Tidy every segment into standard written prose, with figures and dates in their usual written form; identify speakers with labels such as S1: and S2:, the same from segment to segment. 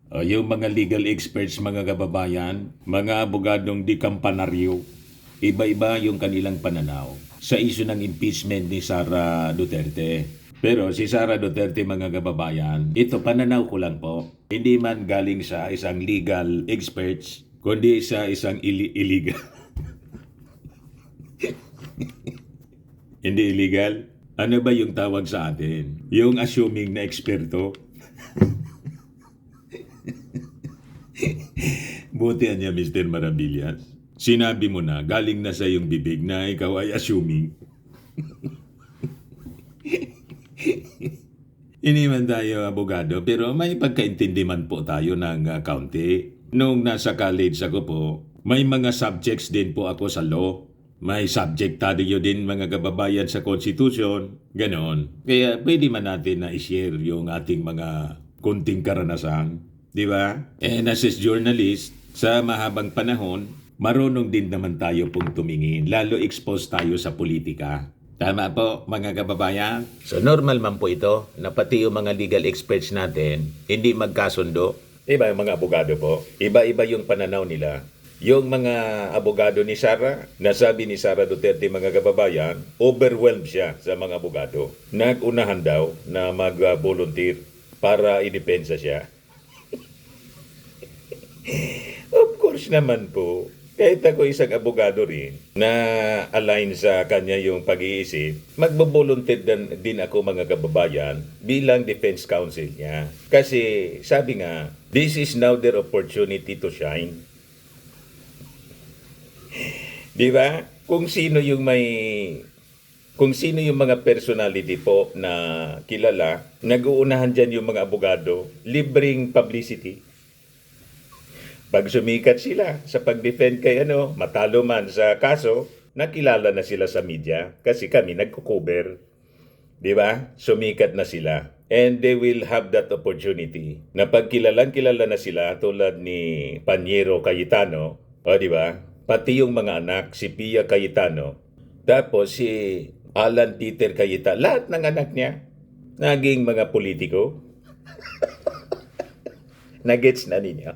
S1: Yung mga legal experts, mga kababayan, mga abogadong di kampanaryo, iba-iba yung kanilang pananaw sa issue ng impeachment ni Sara Duterte. Pero si Sara Duterte, mga kababayan, ito pananaw ko lang po. Hindi man galing sa isang legal experts, kundi sa isang illegal. Hindi illegal? Ano ba yung tawag sa atin? Yung assuming na eksperto? Buti niya, Mr. Maravillas. Sinabi mo na, galing na sa iyong bibig na ikaw ay assuming. Hindi man tayo abogado, pero may pagkaintindi man po tayo ng kaunti. Noong nasa college ako po, may mga subjects din po ako sa law. May subject tayo din mga kababayan sa Constitution, ganon. Kaya pwede man natin na i-share yung ating mga kunting karanasan. Di ba? And as a journalist, sa mahabang panahon, marunong din naman tayo pong tumingin. Lalo exposed tayo sa politika. Tama po, mga kababayan. So normal man po ito na pati yung mga legal experts natin hindi magkasundo. Iba yung mga abogado po. Iba-iba yung pananaw nila. Yung mga abogado ni Sara, nasabi ni Sara Duterte, mga kababayan, overwhelmed siya sa mga abogado. Nag-unahan daw na mag-volunteer para idepensa siya. Of course naman po, kahit ako isang abogado rin na align sa kanya yung pag-iisip, magbo-volunteer din ako, mga kababayan, bilang defense counsel niya. Kasi sabi nga, this is now their opportunity to shine. Di ba? Kung sino yung mga personality po na kilala, nag-uunahan dyan yung mga abogado, libreng publicity. Pag sumikat sila sa pag-defend kay matalo man sa kaso, nakilala na sila sa media kasi kami nagko-cover. Di ba? Sumikat na sila. And they will have that opportunity na pag kilala na sila tulad ni Panyero Cayetano, di ba? Pati yung mga anak, si Pia Cayetano, tapos si Alan Peter Cayetano, lahat ng anak niya, naging mga politiko. Nagets na ninyo?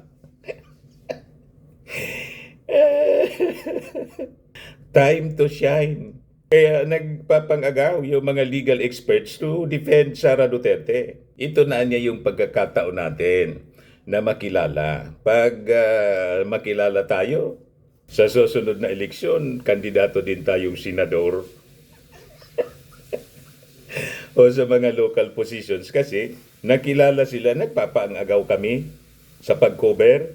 S1: Time to shine. Kaya nagpapangagaw yung mga legal experts to defend Sara Duterte. Ito na niya yung pagkakataon natin na makilala. Pag makilala tayo, sa susunod na eleksyon, kandidato din tayong senador o sa mga local positions kasi nakilala sila, nagpapaangagaw kami sa pag-cover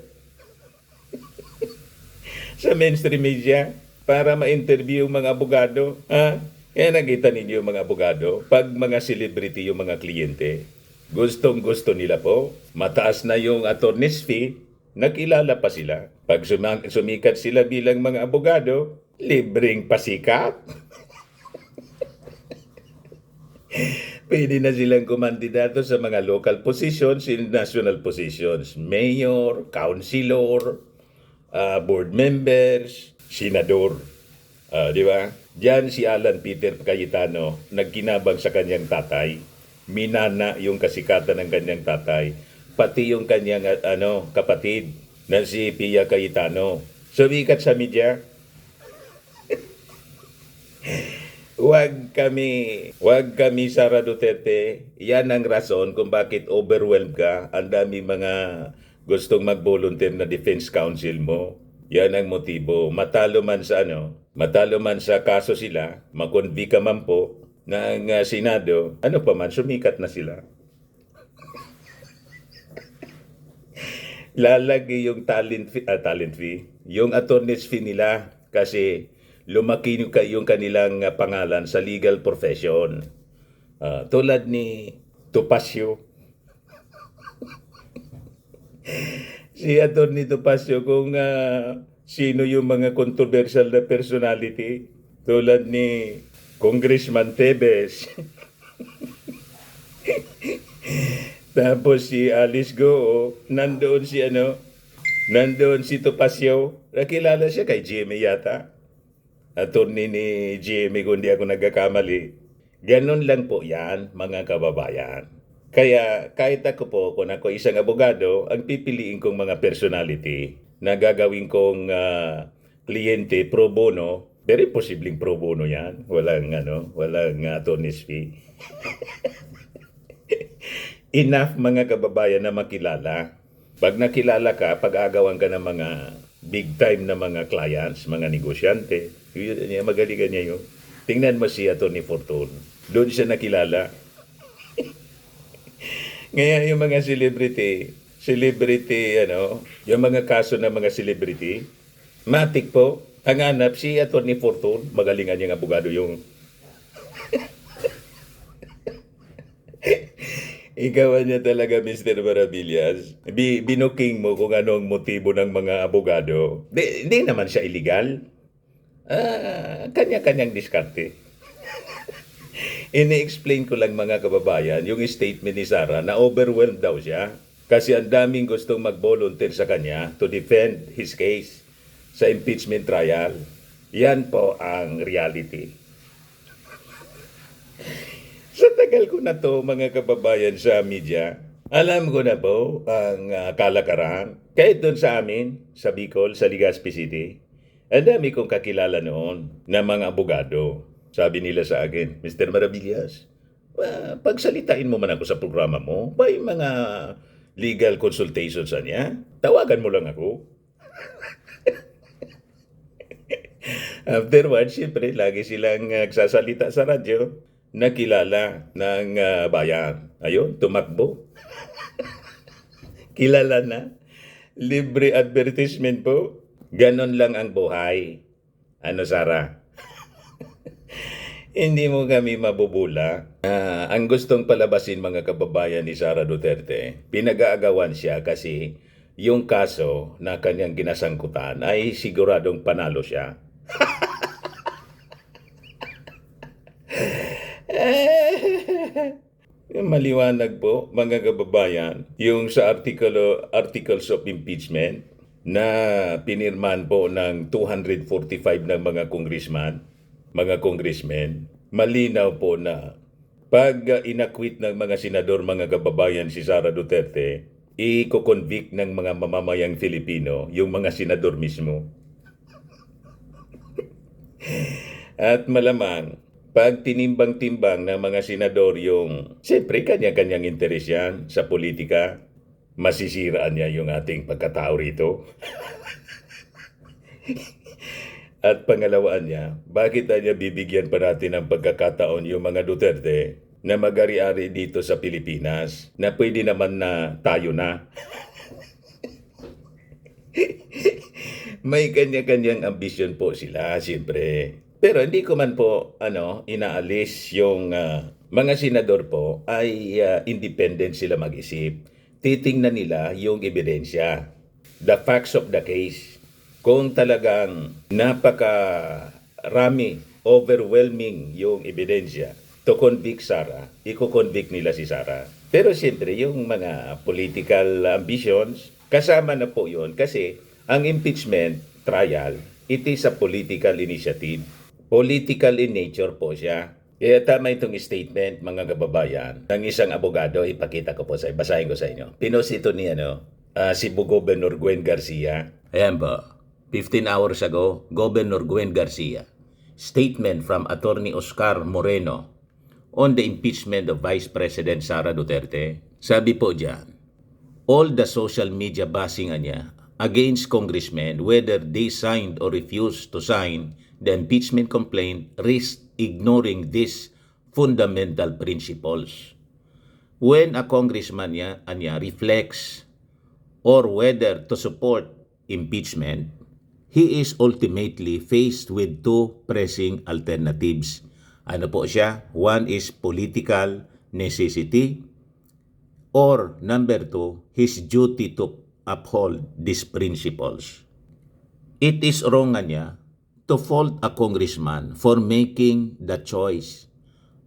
S1: sa mainstream media para ma-interview yung mga abogado. Kaya nakita ninyo yung mga abogado, pag mga celebrity yung mga kliyente, gustong-gusto nila po, mataas na yung attorney's fee, nakilala pa sila. Pag sumikat sila bilang mga abogado, libreng pasikat. Pwede na silang kumandidato sa mga local positions and national positions. Mayor, councilor, board members, senador. Di ba? Diyan si Alan Peter Cayetano nagkinabang sa kanyang tatay. Minana yung kasikatan ng kanyang tatay. Pati yung kanyang kapatid na si Pia Cayetano. Sumikat sa media. Huwag kami Sara Duterte. Yan ang rason kung bakit overwhelmed ka. Ang dami mga gustong mag-volunteer na defense counsel mo. Yan ang motibo. Matalo man sa kaso sila, makonbi ka man po ng Senado, ano pa man, sumikat na sila. Lalagay yung talent fee, yung attorney's fee nila kasi lumaki yung kanilang pangalan sa legal profession. Tulad ni Topacio. Si Atty. Topacio, kung sino yung mga controversial na personality, tulad ni Congressman Tebes. Tapos si Alice Goo, nandoon si Topacio. Nakilala siya kay Jimmy yata. Attorney ni Jimmy, kung di ako nagkakamali. Ganon lang po yan, mga kababayan. Kaya kahit ako po, kung ako isang abogado, ang pipiliin kong mga personality na gagawin kong kliyente pro bono, very posibleng pro bono yan. Walang attorney's fee. Enough mga kababayan na makilala. Pag nakilala ka, pag-agawan ka ng mga big time na mga clients, mga negosyante, magalingan niya yun. Tingnan mo si Atty. Fortune. Doon siya nakilala. Ngayon yung mga celebrity, yung mga kaso ng mga celebrity, matik po, ang hanap si Atty. Fortune, magalingan niyang abogado yung ikaw niya talaga, Mr. Maravillas. Binuking mo kung ano ang motibo ng mga abogado. Hindi naman siya illegal. Kanya-kanyang diskarte. Ini-explain ko lang mga kababayan yung statement ni Sara na overwhelmed daw siya kasi ang daming gustong mag-volunteer sa kanya to defend his case sa impeachment trial. Yan po ang reality. Sa tagal ko na to mga kababayan sa media, alam ko na po ang kalakaran. Kahit doon sa amin, sa Bicol, sa Legazpi City, ang dami kong kakilala noon na mga abogado. Sabi nila sa akin, Mr. Maravillas, pagsalitain mo man ako sa programa mo, may mga legal consultations niya, tawagan mo lang ako. Afterwards, siyempre, lagi silang nagsasalita sa radyo, nakilala ng bayan. Ayun, tumakbo. Kilala na. Libre advertisement po. Ganon lang ang buhay. Ano, Sara? Hindi mo kami mabubula. Ang gustong palabasin mga kababayan ni Sara Duterte, pinag-aagawan siya kasi yung kaso na kanyang ginasangkutan ay siguradong panalo siya. Maliwanag po mga kababayan yung sa Articles of Impeachment na pinirman po ng 245 ng mga congressmen, malinaw po na pag inakwit ng mga senador mga kababayan si Sara Duterte, i-convict ng mga mamamayang Filipino yung mga senador mismo. At malamang pag tinimbang-timbang ng mga senador yung, siyempre kanya-kanyang interes yan sa politika, masisiraan niya yung ating pagkatao rito. At pangalawaan niya, bakit niya bibigyan pa natin ng pagkakataon yung mga Duterte na mag-ari-ari dito sa Pilipinas na pwede naman na tayo na. May kanya-kanyang ambisyon po sila, siyempre. Pero hindi ko man po inaalis yung mga senador po ay independent sila mag-isip. Titingnan nila yung ebidensya, the facts of the case. Kung talagang napakarami, overwhelming yung ebidensya to convict Sara, i-convict nila si Sara. Pero siyempre yung mga political ambitions, kasama na po yun kasi ang impeachment trial, it is a political initiative. Political in nature po siya. Kaya tama itong statement, mga kababayan, ng isang abogado, ipakita ko po basahin ko sa inyo. Pinost ito ni si Governor Gwen Garcia. Ayan ba, 15 hours ago, Governor Gwen Garcia. Statement from Attorney Oscar Moreno on the impeachment of Vice President Sara Duterte. Sabi po dyan, all the social media bashing niya against congressmen, whether they signed or refused to sign the impeachment complaint, risk ignoring these fundamental principles. When a congressman reflects or whether to support impeachment, he is ultimately faced with two pressing alternatives. Ano po siya? One is political necessity, or number two, his duty to uphold these principles. It is wrong niya to fault a congressman for making the choice,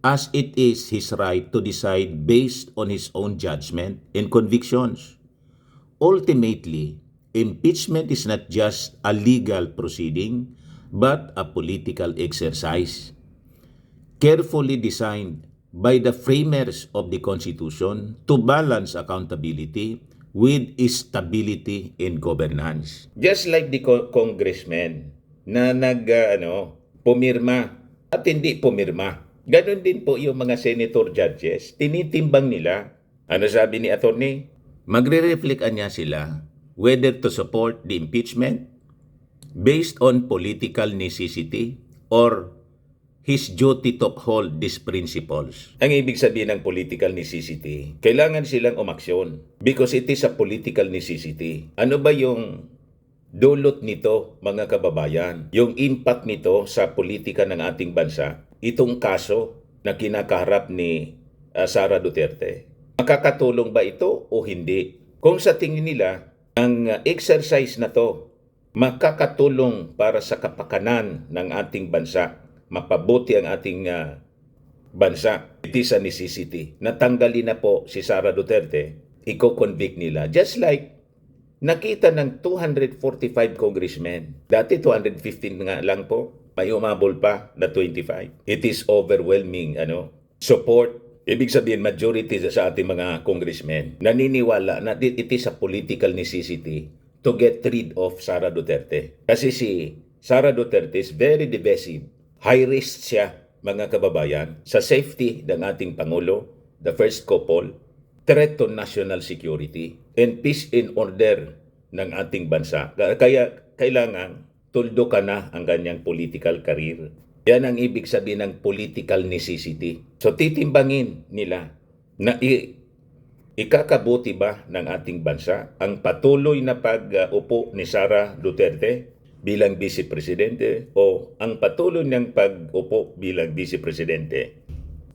S1: as it is his right to decide based on his own judgment and convictions. Ultimately, impeachment is not just a legal proceeding, but a political exercise, carefully designed
S2: by the framers of the Constitution to balance accountability with stability in governance.
S1: Just like the congressman na pumirma at hindi pumirma. Ganon din po yung mga senator judges, tinitimbang nila. Ano sabi ni attorney?
S2: Magre-reflect niya sila whether to support the impeachment based on political necessity or his duty to uphold these principles.
S1: Ang ibig sabihin ng political necessity, kailangan silang umaksyon because it is a political necessity. Ano ba yung dulot nito, mga kababayan? Yung impact nito sa politika ng ating bansa, itong kaso na kinakaharap ni Sara Duterte. Makakatulong ba ito o hindi? Kung sa tingin nila, ang exercise na to makakatulong para sa kapakanan ng ating bansa, mapabuti ang ating bansa. It is a necessity. Natanggalin na po si Sara Duterte, i-convict nila. Just like nakita ng 245 congressmen. Dati 215 nga lang po. May umabol pa na 25. It is overwhelming support. Ibig sabihin, majority sa ating mga congressmen naniniwala na it is a political necessity to get rid of Sara Duterte. Kasi si Sara Duterte is very divisive. High risk siya, mga kababayan, sa safety ng ating Pangulo, the first couple, threat to national security, and peace and order ng ating bansa. Kaya kailangan tuldo ka na ang kanyang political career. Yan ang ibig sabihin ng political necessity. So titimbangin nila na ikakabuti ba ng ating bansa ang patuloy na pag-upo ni Sara Duterte bilang Vice Presidente o ang patuloy ng pag-upo bilang Vice Presidente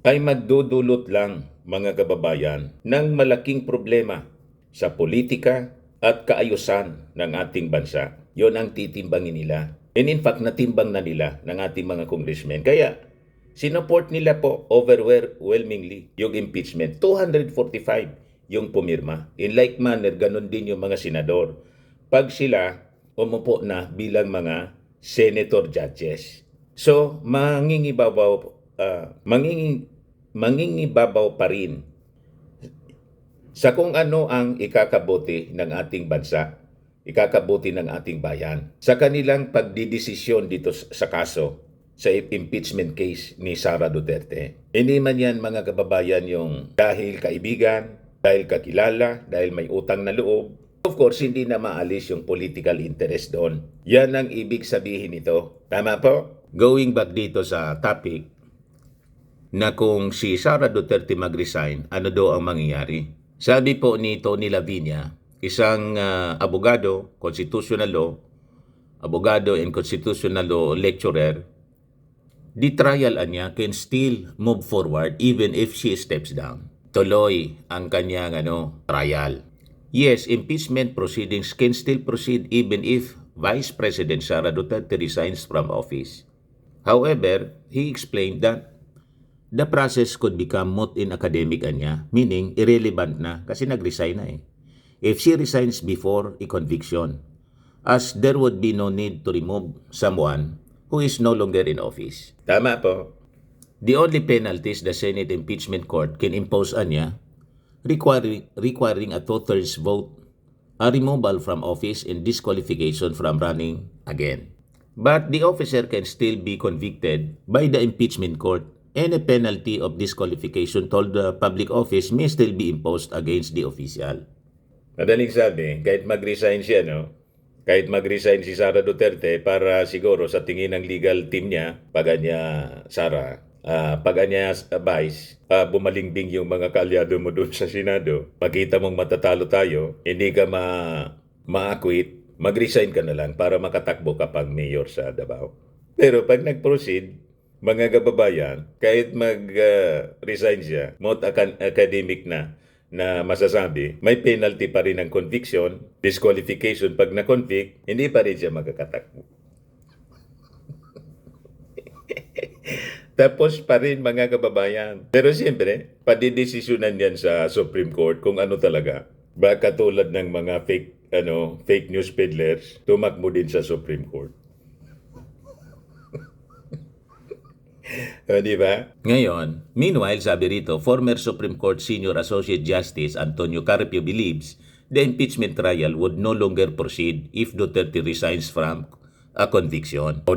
S1: ay magdudulot lang, mga kababayan, ng malaking problema sa politika at kaayusan ng ating bansa. Yon ang titimbangin nila. And in fact, natimbang na nila ng ating mga congressmen. Kaya, sinuport nila po overwhelmingly yung impeachment. 245 yung pumirma. In like manner, ganun din yung mga senador. Pag sila umupo na bilang mga senator judges. So, mangingibabaw pa rin sa kung ano ang ikakabuti ng ating bansa, ikakabuti ng ating bayan. Sa kanilang pagdidesisyon dito sa kaso, sa impeachment case ni Sara Duterte. Hindi man yan, mga kababayan, yung dahil kaibigan, dahil kakilala, dahil may utang na loob. Of course, hindi na maalis yung political interest doon. Yan ang ibig sabihin nito. Tama po?
S2: Going back dito sa topic, na kung si Sara Duterte mag-resign, ano daw ang mangyayari? Sabi po ni Tony Lavinia, isang abogado, constitutional law, abogado and constitutional law lecturer, the trial niya can still move forward even if she steps down. Tuloy ang kanyang trial. Yes, impeachment proceedings can still proceed even if Vice President Sara Duterte resigns from office. However, he explained that the process could become moot in academic niya, meaning irrelevant na kasi nag-resign na if she resigns before a conviction, as there would be no need to remove someone who is no longer in office.
S1: Tama po.
S2: The only penalties the Senate Impeachment Court can impose niya, requiring a two-thirds vote, a removal from office and disqualification from running again. But the officer can still be convicted by the impeachment court. Any penalty of disqualification told the public office may still be imposed against the official.
S1: Madaling sabi, kahit mag-resign siya, kahit mag-resign si Sara Duterte para siguro sa tingin ng legal team niya, pag niya Sara, pag niya Vice, bumalingbing yung mga kalyado mo doon sa Senado, makita mong matatalo tayo, hindi ka ma-acquit, mag-resign ka na lang para makatakbo ka pang mayor sa Davao. Pero pag nag-proceed, mga kababayan, kahit mag-resign siya, not academic na masasabi, may penalty pa rin ng conviction, disqualification pag na-convict, hindi pa rin siya magkakatakbo. Tapos pa rin, mga kababayan. Pero siyempre, padidesisyonan yan sa Supreme Court kung ano talaga. Baka tulad ng mga fake news peddlers, tumakbo din sa Supreme Court.
S2: O, di ba? Ngayon, meanwhile, sabi rito, former Supreme Court Senior Associate Justice Antonio Carpio believes the impeachment trial would no longer proceed if Duterte resigns from a conviction or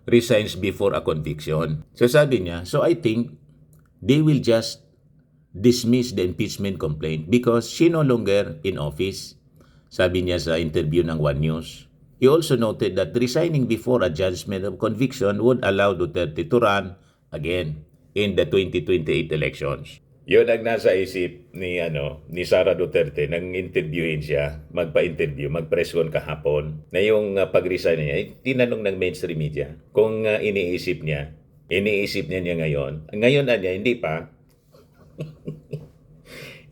S2: resigns before a conviction. So sabi niya, so I think they will just dismiss the impeachment complaint because she no longer in office. Sabi niya sa interview ng One News. He also noted that resigning before a judgment of conviction would allow Duterte to run again in the 2028 elections. Yun ang nasa isip ni Sara Duterte nang interviewin siya, magpa-interview, mag-press con kahapon, na yung pag-resign niya, tinanong ng mainstream media kung iniisip niya niya ngayon. Ngayon niya, hindi pa.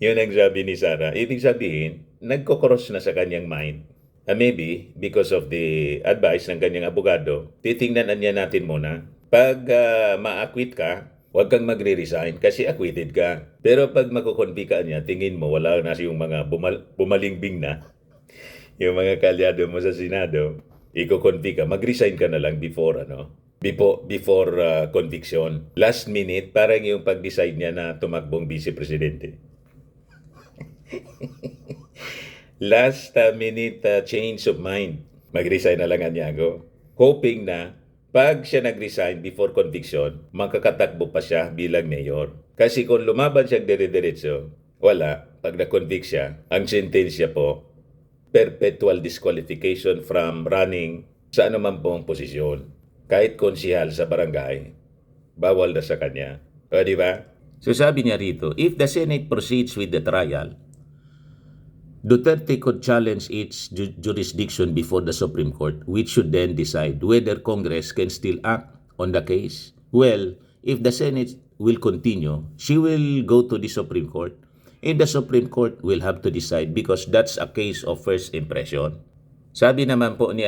S2: Yun ang sabi ni Sara. Ibig sabihin, nagko-cross na sa kanyang mind. Maybe because of the advice ng kanyang abogado, titingnan niya natin muna. Pag ma-acquit ka, huwag kang magre-resign kasi acquitted ka. Pero pag makukonvict niya, tingin mo wala na yung mga bumalingbing na, yung mga kalyado mo sa Senado, iko-convict ka, mag-resign ka na lang before conviction. Last minute, parang yung pag-decide niya na tumakbong vice presidente. Last minute change of mind. Mag-resign na lang niya ako. Hoping na pag siya nag-resign before conviction, makakatakbo pa siya bilang mayor. Kasi kung lumaban siyang dire-diretso, wala. Pag na-convict siya, ang sentensya po, perpetual disqualification from running sa anuman pong posisyon. Kahit konsihal sa barangay, bawal na sa kanya. O, di ba? So sabi niya rito, if the Senate proceeds with the trial, Duterte could challenge its jurisdiction before the Supreme Court, which should then decide whether Congress can still act on the case. Well, if the Senate will continue, she will go to the Supreme Court, and the Supreme Court will have to decide because that's a case of first impression. Sabi naman po ni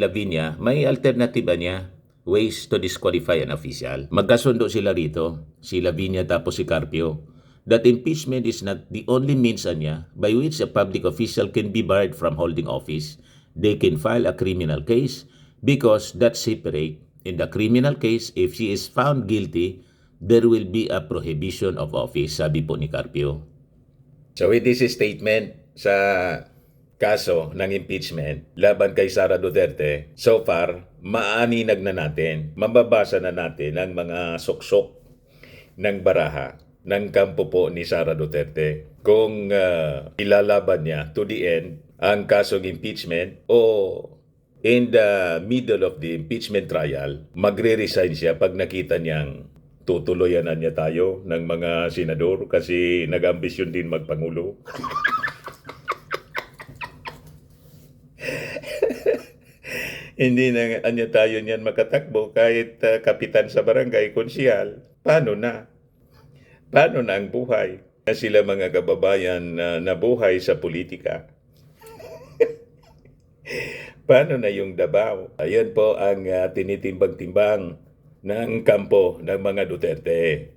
S2: Lavinia, may alternative niya, ways to disqualify an official. Magkasundo sila rito, si Lavinia tapos si Carpio, that impeachment is not the only means niya by which a public official can be barred from holding office. They can file a criminal case because that's separate. In the criminal case, if she is found guilty, there will be a prohibition of office, sabi po ni Carpio. So with this statement sa kaso ng impeachment laban kay Sara Duterte, so far, maaninag na natin, mababasa na natin ang mga suksok ng baraha ng kampo po ni Sara Duterte. Kung ilalaban niya to the end ang kasong impeachment o in the middle of the impeachment trial, magre-resign siya pag nakita niyang tutuloyan na niya tayo ng mga senador kasi nag-ambisyon din magpangulo. Hindi na anya tayo niyan makatakbo kahit kapitan sa barangay, konsihal. Paano na? Paano na ang buhay? Na sila mga kababayan na nabuhay sa politika. Paano na yung Davao? Ayan po ang tinitimbang-timbang ng kampo ng mga Duterte.